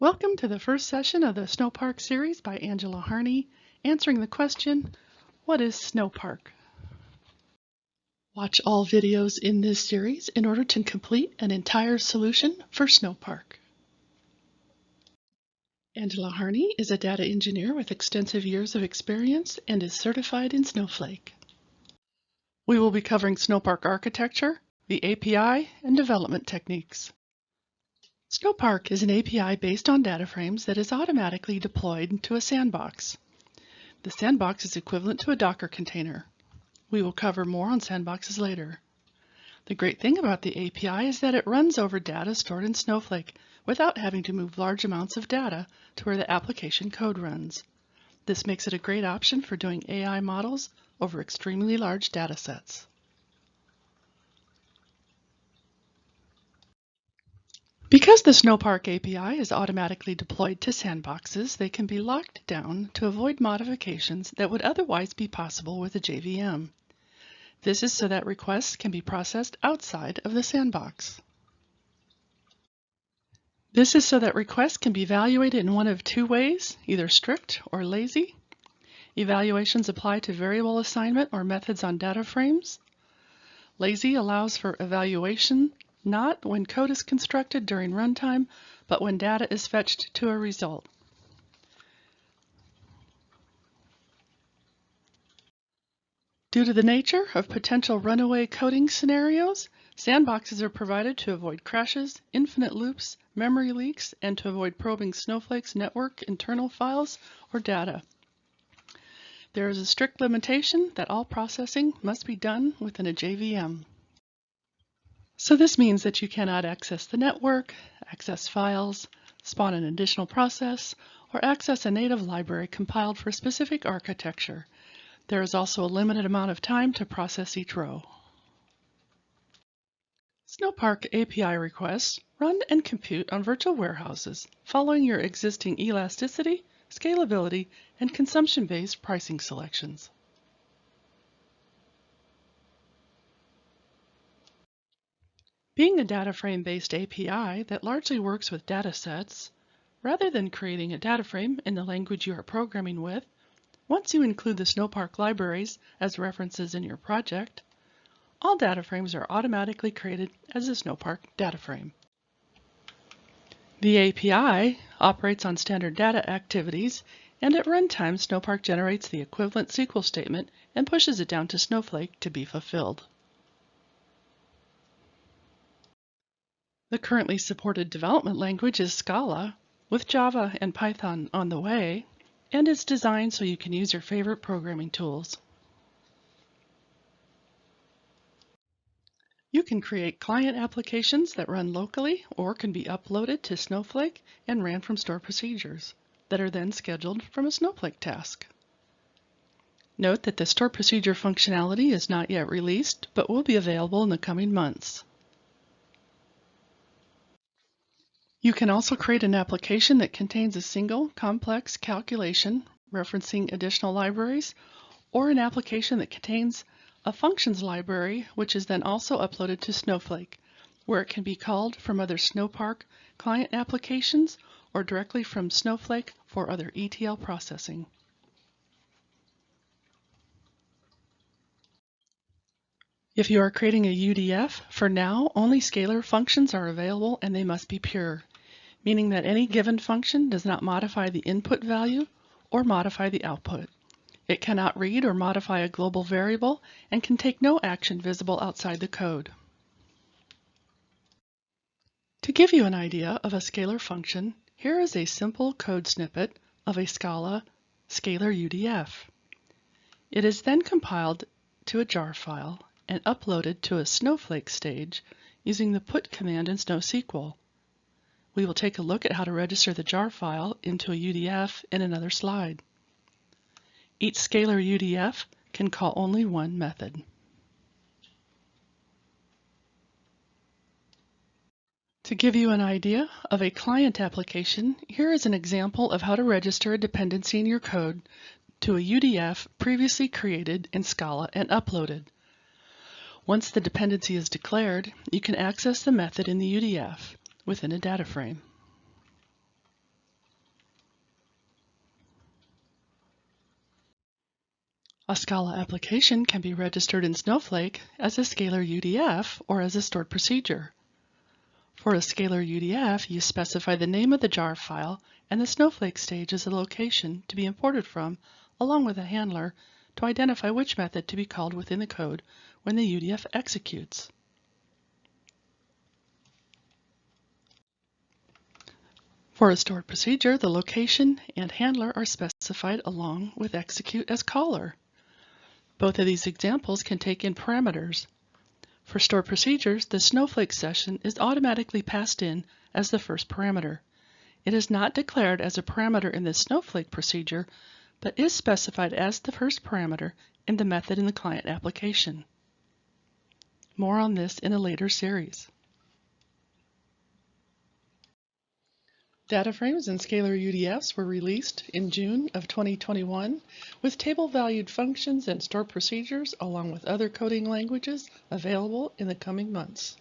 Welcome to the first session of the Snowpark series by Angela Harney, answering the question, what is Snowpark? Watch all videos in this series in order to complete an entire solution for Snowpark. Angela Harney is a data engineer with extensive years of experience and is certified in Snowflake. We will be covering Snowpark architecture, the API, and development techniques. Snowpark is an API based on data frames that is automatically deployed to a sandbox. The sandbox is equivalent to a Docker container. We will cover more on sandboxes later. The great thing about the API is that it runs over data stored in Snowflake without having to move large amounts of data to where the application code runs. This makes it a great option for doing AI models over extremely large data sets. Because the Snowpark API is automatically deployed to sandboxes, they can be locked down to avoid modifications that would otherwise be possible with a JVM. This is so that requests can be processed outside of the sandbox. This is so that requests can be evaluated in one of two ways, either strict or lazy. Evaluations apply to variable assignment or methods on data frames. Lazy allows for evaluation not when code is constructed during runtime, but when data is fetched to a result. Due to the nature of potential runaway coding scenarios, sandboxes are provided to avoid crashes, infinite loops, memory leaks, and to avoid probing Snowflake's network internal files or data. There is a strict limitation that all processing must be done within a JVM. So this means that you cannot access the network, access files, spawn an additional process, or access a native library compiled for a specific architecture. There is also a limited amount of time to process each row. Snowpark API requests run and compute on virtual warehouses, following your existing elasticity, scalability, and consumption-based pricing selections. Being a DataFrame-based API that largely works with datasets, rather than creating a data frame in the language you are programming with, once you include the Snowpark libraries as references in your project, all data frames are automatically created as a Snowpark data frame. The API operates on standard data activities, and at runtime, Snowpark generates the equivalent SQL statement and pushes it down to Snowflake to be fulfilled. The currently supported development language is Scala, with Java and Python on the way, and is designed so you can use your favorite programming tools. You can create client applications that run locally or can be uploaded to Snowflake and ran from stored procedures that are then scheduled from a Snowflake task. Note that the stored procedure functionality is not yet released, but will be available in the coming months. You can also create an application that contains a single complex calculation referencing additional libraries, or an application that contains a functions library, which is then also uploaded to Snowflake, where it can be called from other Snowpark client applications or directly from Snowflake for other ETL processing. If you are creating a UDF, for now, only scalar functions are available and they must be pure, meaning that any given function does not modify the input value or modify the output. It cannot read or modify a global variable and can take no action visible outside the code. To give you an idea of a scalar function, here is a simple code snippet of a Scalar UDF. It is then compiled to a jar file and uploaded to a Snowflake stage using the put command in SnowSQL. We will take a look at how to register the jar file into a UDF in another slide. Each Scalar UDF can call only one method. To give you an idea of a client application, here is an example of how to register a dependency in your code to a UDF previously created in Scala and uploaded. Once the dependency is declared, you can access the method in the UDF within a data frame. A Scala application can be registered in Snowflake as a Scalar UDF or as a stored procedure. For a Scalar UDF, you specify the name of the jar file and the Snowflake stage as a location to be imported from, along with a handler to identify which method to be called within the code when the UDF executes. For a stored procedure, the location and handler are specified along with execute as caller. Both of these examples can take in parameters. For stored procedures, the Snowflake session is automatically passed in as the first parameter. It is not declared as a parameter in the Snowflake procedure, but is specified as the first parameter in the method in the client application. More on this in a later series. Data frames and Scalar UDFs were released in June of 2021 with table-valued functions and stored procedures along with other coding languages available in the coming months.